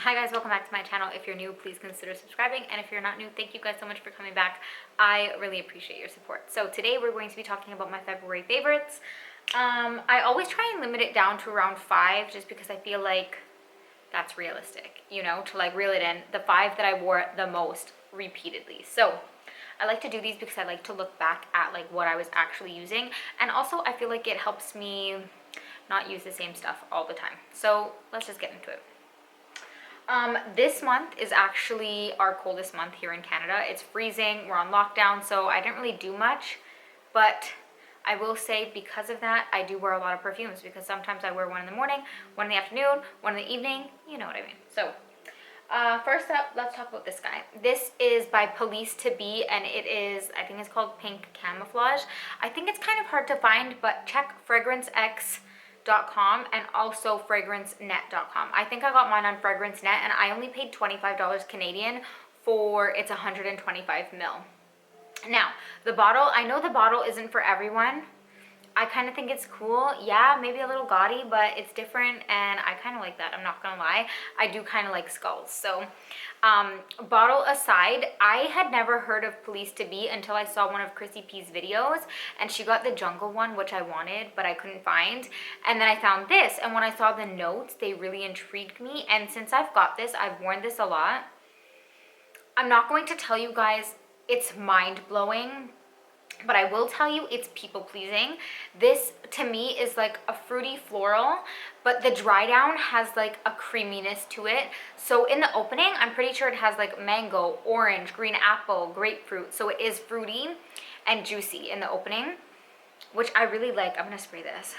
Hi guys, welcome back to my channel. If you're new, please consider subscribing, and if you're not new, thank you guys so much for coming back. I really appreciate your support. So today we're going to be talking about my February favorites. I always try and limit it down to around 5 just because I feel like that's realistic, you know, to like reel it in. The 5 that I wore the most repeatedly. So I like to do these because I like to look back at like what I was actually using, and also I feel like it helps me not use the same stuff all the time. So let's just get into it. This month is actually our coldest month here in Canada. It's freezing, we're on lockdown, so I didn't really do much, but I will say because of that, I do wear a lot of perfumes because sometimes I wear one in the morning, one in the afternoon, one in the evening, you know what I mean. So, first up, let's talk about this guy. This is by Police to Be, and it is, I think it's called Pink Camouflage. I think it's kind of hard to find, but check fragrancex.com and also fragrancenet.com. I think I got mine on FragranceNet, and I only paid $25 Canadian for its 125 mil. Now, the bottle, I know the bottle isn't for everyone. I kind of think it's cool. Yeah, maybe a little gaudy, but it's different, and I kind of like that. I'm not gonna lie. I do kind of like skulls. So, bottle aside, I had never heard of Police to Be until I saw one of Chrissy P's videos, and she got the jungle one, which I wanted, but I couldn't find. And then I found this, and when I saw the notes, they really intrigued me. And since I've got this, I've worn this a lot. I'm not going to tell you guys it's mind-blowing, but I will tell you it's people-pleasing. This, to me, is like a fruity floral, but the dry down has like a creaminess to it. So in the opening, I'm pretty sure it has like mango, orange, green apple, grapefruit. So it is fruity and juicy in the opening, which I really like. I'm gonna spray this.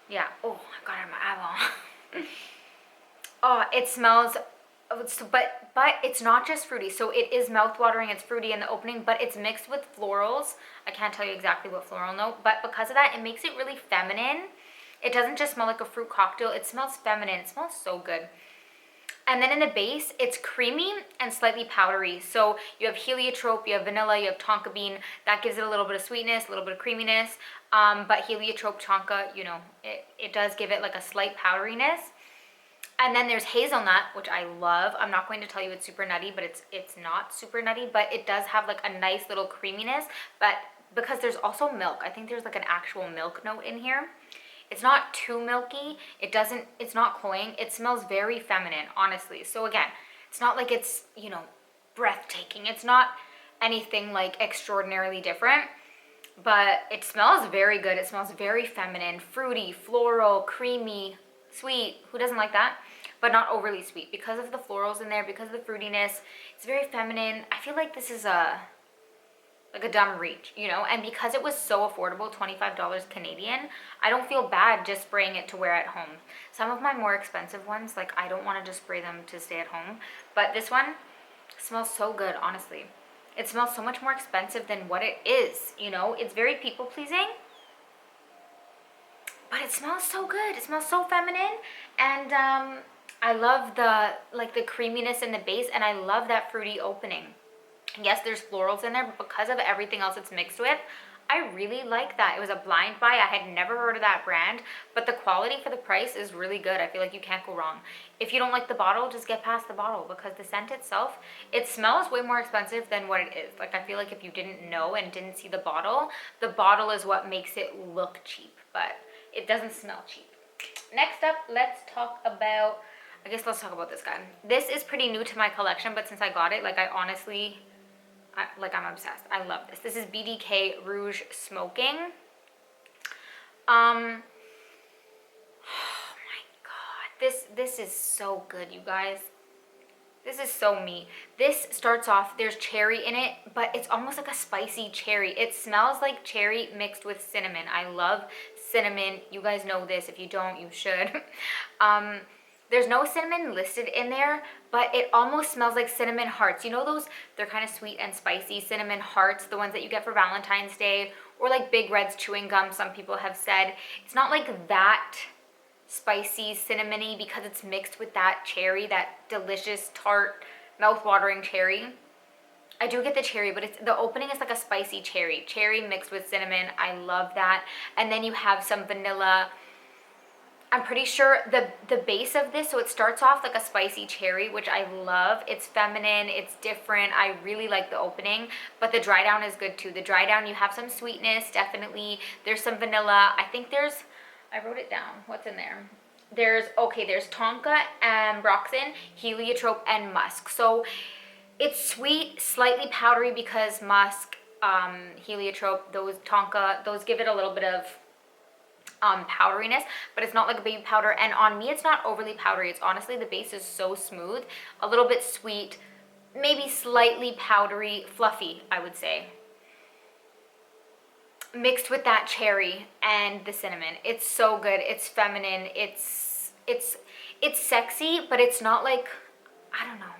Yeah, oh, I got it on my eyeball. Oh, it smells, but it's not just fruity. So it is mouth-watering, it's fruity in the opening, but it's mixed with florals. I can't tell you exactly what floral note, but because of that, it makes it really feminine. It doesn't just smell like a fruit cocktail, it smells feminine. It smells so good. And then in the base, it's creamy and slightly powdery. So you have heliotrope, you have vanilla, you have tonka bean. That gives it a little bit of sweetness, a little bit of creaminess. But heliotrope, tonka, you know, it does give it like a slight powderiness. And then there's hazelnut, which I love. I'm not going to tell you it's super nutty, but it's not super nutty, but it does have like a nice little creaminess. But because there's also milk, I think there's like an actual milk note in here. It's not too milky. It's not cloying. It smells very feminine, honestly. So again, it's not like it's, you know, breathtaking. It's not anything like extraordinarily different, but it smells very good. It smells very feminine, fruity, floral, creamy, sweet. Who doesn't like that? But not overly sweet. Because of the florals in there, because of the fruitiness, it's very feminine. I feel like this is like a dumb reach, you know? And because it was so affordable, $25 Canadian, I don't feel bad just spraying it to wear at home. Some of my more expensive ones, like I don't want to just spray them to stay at home, but this one smells so good, honestly. It smells so much more expensive than what it is, you know? It's very people-pleasing, but it smells so good. It smells so feminine, and I love the creaminess in the base, and I love that fruity opening. Yes, there's florals in there, but because of everything else it's mixed with, I really like that. It was a blind buy. I had never heard of that brand, but the quality for the price is really good. I feel like you can't go wrong. If you don't like the bottle, just get past the bottle, because the scent itself, it smells way more expensive than what it is. Like, I feel like if you didn't know and didn't see the bottle is what makes it look cheap, but it doesn't smell cheap. Next up, let's talk about this guy. This is pretty new to my collection, but since I got it, like, I'm obsessed. I love this. This is BDK Rouge Smoking. Oh my god. This is so good, you guys. This is so me. This starts off, there's cherry in it, but it's almost like a spicy cherry. It smells like cherry mixed with cinnamon. I love cinnamon. You guys know this. If you don't, you should. There's no cinnamon listed in there, but it almost smells like cinnamon hearts. You know those, they're kind of sweet and spicy cinnamon hearts, the ones that you get for Valentine's Day, or like Big Red's chewing gum, some people have said. It's not like that spicy, cinnamony, because it's mixed with that cherry, that delicious, tart, mouth-watering cherry. I do get the cherry, but the opening is like a spicy cherry mixed with cinnamon. I love that. And then you have some vanilla, I'm pretty sure the base of this, so it starts off like a spicy cherry, which I love. It's feminine, it's different. I really like the opening, but the dry down is good too. The dry down, you have some sweetness, definitely. There's some vanilla. I think there's, I wrote it down. What's in there? There's tonka, ambroxan, heliotrope, and musk. So it's sweet, slightly powdery because musk, heliotrope, those tonka, those give it a little bit of powderiness, but it's not like a baby powder. And on me, it's not overly powdery. It's honestly, the base is so smooth, a little bit sweet, maybe slightly powdery, fluffy, I would say, mixed with that cherry and the cinnamon. It's so good. It's feminine. It's sexy, but it's not like, I don't know.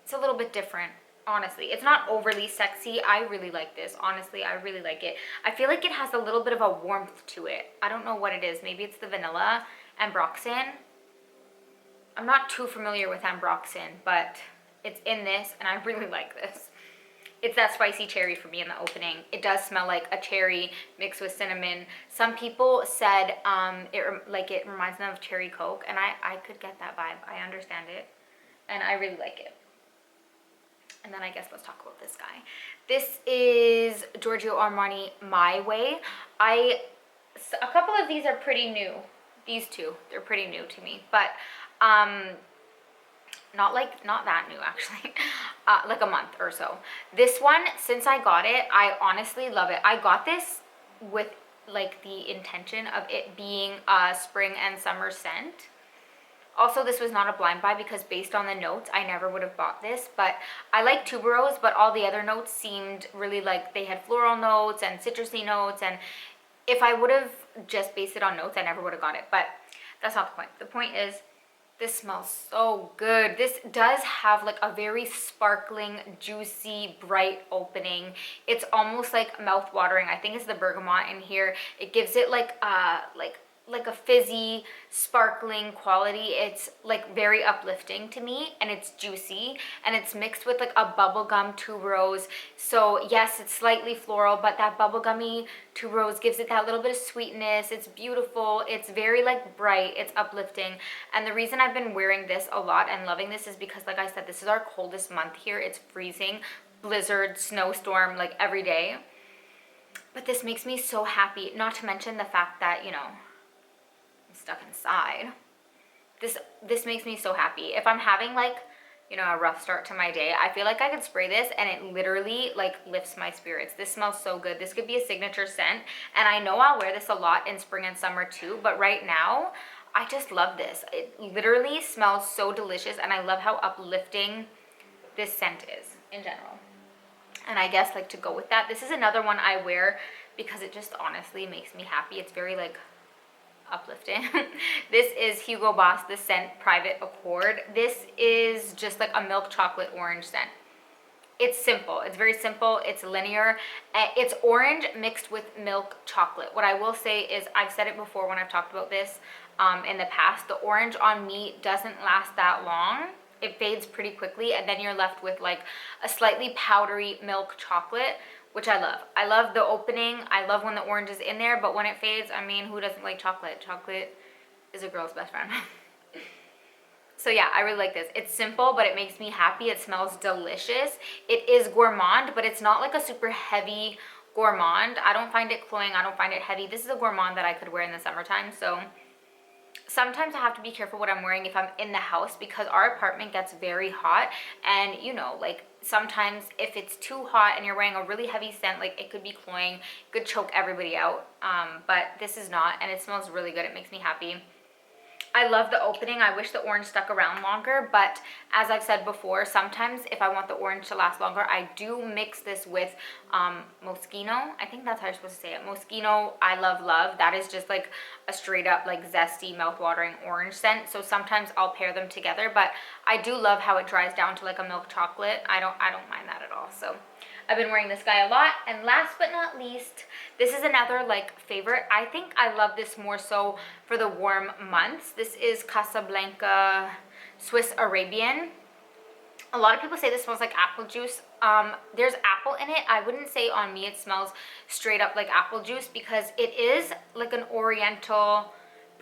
It's a little bit different. Honestly, it's not overly sexy. I really like this. Honestly, I really like it. I feel like it has a little bit of a warmth to it. I don't know what it is. Maybe it's the vanilla ambroxan. I'm not too familiar with ambroxan, but it's in this, and I really like this. It's that spicy cherry for me in the opening. It does smell like a cherry mixed with cinnamon. Some people said it reminds them of cherry Coke, and I could get that vibe. I understand it, and I really like it. And then I guess let's talk about this guy. This is Giorgio Armani My Way. A couple of these are pretty new. These two, they're pretty new to me, but not that new actually. Like a month or so. This one, since I got it, I honestly love it. I got this with like the intention of it being a spring and summer scent. Also, this was not a blind buy because based on the notes, I never would have bought this, but I like tuberose, but all the other notes seemed really like they had floral notes and citrusy notes, and if I would have just based it on notes, I never would have got it, but that's not the point. The point is, this smells so good. This does have like a very sparkling, juicy, bright opening. It's almost like mouth-watering. I think it's the bergamot in here. It gives it like a fizzy, sparkling quality. It's like very uplifting to me, and it's juicy, and it's mixed with like a bubblegum tuberose. So yes, it's slightly floral, but that bubblegummy tuberose gives it that little bit of sweetness. It's beautiful. It's very like bright. It's uplifting. And the reason I've been wearing this a lot and loving this is because, like I said, this is our coldest month here. It's freezing, blizzard, snowstorm, like every day. But this makes me so happy, not to mention the fact that, you know, stuck inside. This makes me so happy. If I'm having like, you know, a rough start to my day, I feel like I could spray this and it literally like lifts my spirits. This smells so good. This could be a signature scent, and I know I'll wear this a lot in spring and summer too, but right now I just love this. It literally smells so delicious, and I love how uplifting this scent is in general. And I guess like to go with that, this is another one I wear because it just honestly makes me happy. It's very like uplifting. This is Hugo Boss, the scent Private Accord. This is just like a milk chocolate orange scent. It's simple. It's very simple. It's linear. It's orange mixed with milk chocolate. What I will say is, I've said it before when I've talked about this in the past, the orange on me doesn't last that long. It fades pretty quickly, and then you're left with like a slightly powdery milk chocolate, which I love. I love the opening. I love when the orange is in there, but when it fades, I mean, who doesn't like chocolate? Chocolate is a girl's best friend. So yeah, I really like this. It's simple, but it makes me happy. It smells delicious. It is gourmand, but it's not like a super heavy gourmand. I don't find it cloying. I don't find it heavy. This is a gourmand that I could wear in the summertime, so sometimes I have to be careful what I'm wearing if I'm in the house, because our apartment gets very hot, and you know, like sometimes if it's too hot and you're wearing a really heavy scent, like it could be cloying, it could choke everybody out, but this is not, and it smells really good. It makes me happy. I love the opening. I wish the orange stuck around longer, but as I've said before, sometimes if I want the orange to last longer, I do mix this with Moschino. I think that's how you're supposed to say it. Moschino, I love. That is just like a straight up like zesty, mouth-watering orange scent. So sometimes I'll pair them together, but I do love how it dries down to like a milk chocolate. I don't mind that at all. So I've been wearing this guy a lot. And last but not least, this is another like favorite. I think I love this more so for the warm months. This is Casablanca Swiss Arabian. A lot of people say this smells like apple juice. There's apple in it. I wouldn't say on me it smells straight up like apple juice, because it is like an oriental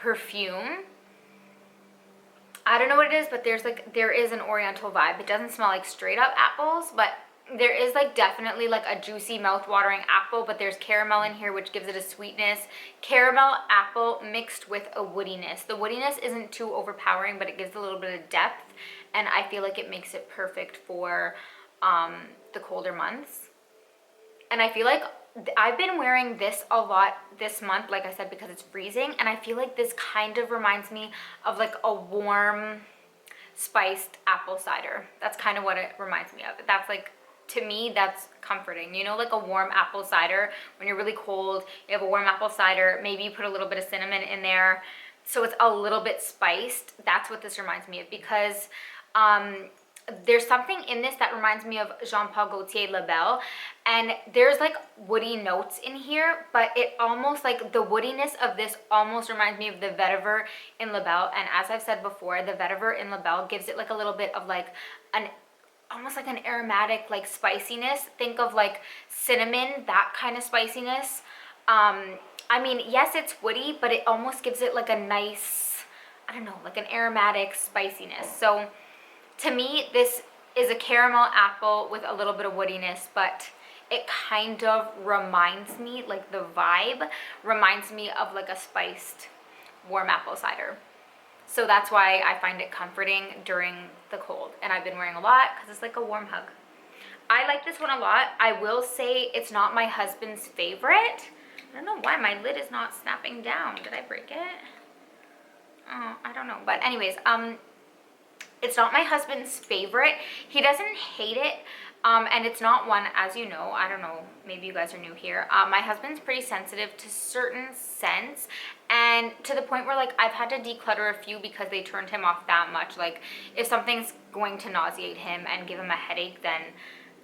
Perfume. I don't know what it is, but there is an oriental vibe. It doesn't smell like straight up apples, but there is like definitely like a juicy mouth-watering apple, but there's caramel in here, which gives it a sweetness. Caramel, apple mixed with a woodiness. The woodiness isn't too overpowering, but it gives a little bit of depth, and I feel like it makes it perfect for the colder months. And I feel like I've been wearing this a lot this month, like I said, because it's freezing, and I feel like this kind of reminds me of like a warm spiced apple cider. That's kind of what it reminds me of. That's like, to me, that's comforting. You know, like a warm apple cider when you're really cold, you have a warm apple cider, maybe you put a little bit of cinnamon in there so it's a little bit spiced. That's what this reminds me of, because there's something in this that reminds me of Jean Paul Gaultier La Belle, and there's like woody notes in here, but it almost like the woodiness of this almost reminds me of the vetiver in La Belle. And as I've said before, the vetiver in La Belle gives it like a little bit of like an almost like an aromatic like spiciness. Think of like cinnamon, that kind of spiciness. I mean, yes, it's woody, but it almost gives it like a nice, I don't know, like an aromatic spiciness. So to me, this is a caramel apple with a little bit of woodiness, but it kind of reminds me, like the vibe reminds me of like a spiced warm apple cider. So that's why I find it comforting during the cold. And I've been wearing a lot because it's like a warm hug. I like this one a lot. I will say it's not my husband's favorite. I don't know why my lid is not snapping down. Did I break it? Oh, I don't know. But anyways, it's not my husband's favorite. He doesn't hate it. And it's not one, as you know, I don't know, maybe you guys are new here. My husband's pretty sensitive to certain scents, and to the point where like I've had to declutter a few because they turned him off that much. Like if something's going to nauseate him and give him a headache, then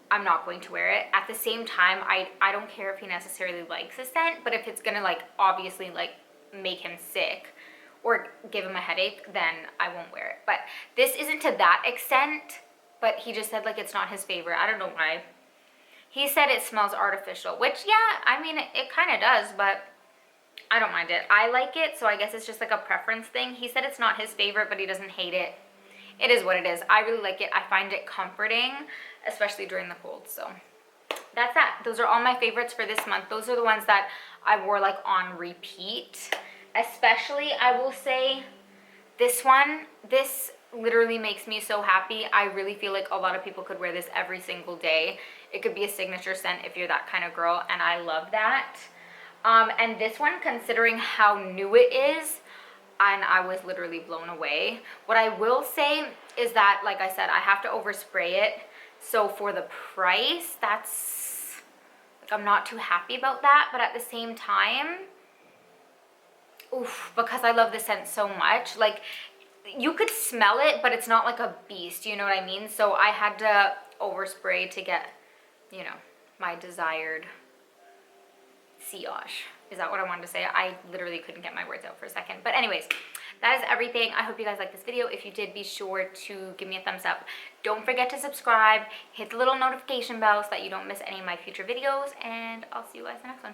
I'm not going to wear it. At the same time, I don't care if he necessarily likes the scent, but if it's gonna like obviously like make him sick or give him a headache, then I won't wear it. But this isn't to that extent, but he just said like it's not his favorite. I don't know why. He said it smells artificial, which yeah, I mean it kind of does, but I don't mind it. I like it, so I guess it's just like a preference thing. He said it's not his favorite, but he doesn't hate it. It is what it is. I really like it. I find it comforting, especially during the cold. So that's that. Those are all my favorites for this month. Those are the ones that I wore like on repeat. Especially, I will say, this one, this literally makes me so happy. I really feel like a lot of people could wear this every single day. It could be a signature scent if you're that kind of girl, and I love that. And this one, considering how new it is, and I was literally blown away. What I will say is that, like I said, I have to overspray it. So for the price, that's, like, I'm not too happy about that. But at the same time, oof, because I love the scent so much, like, you could smell it, but it's not like a beast, you know what I mean? So I had to overspray to get, you know, my desired sillage. Is that what I wanted to say? I literally couldn't get my words out for a second. But anyways, that is everything. I hope you guys liked this video. If you did, be sure to give me a thumbs up. Don't forget to subscribe, hit the little notification bell so that you don't miss any of my future videos, and I'll see you guys in the next one.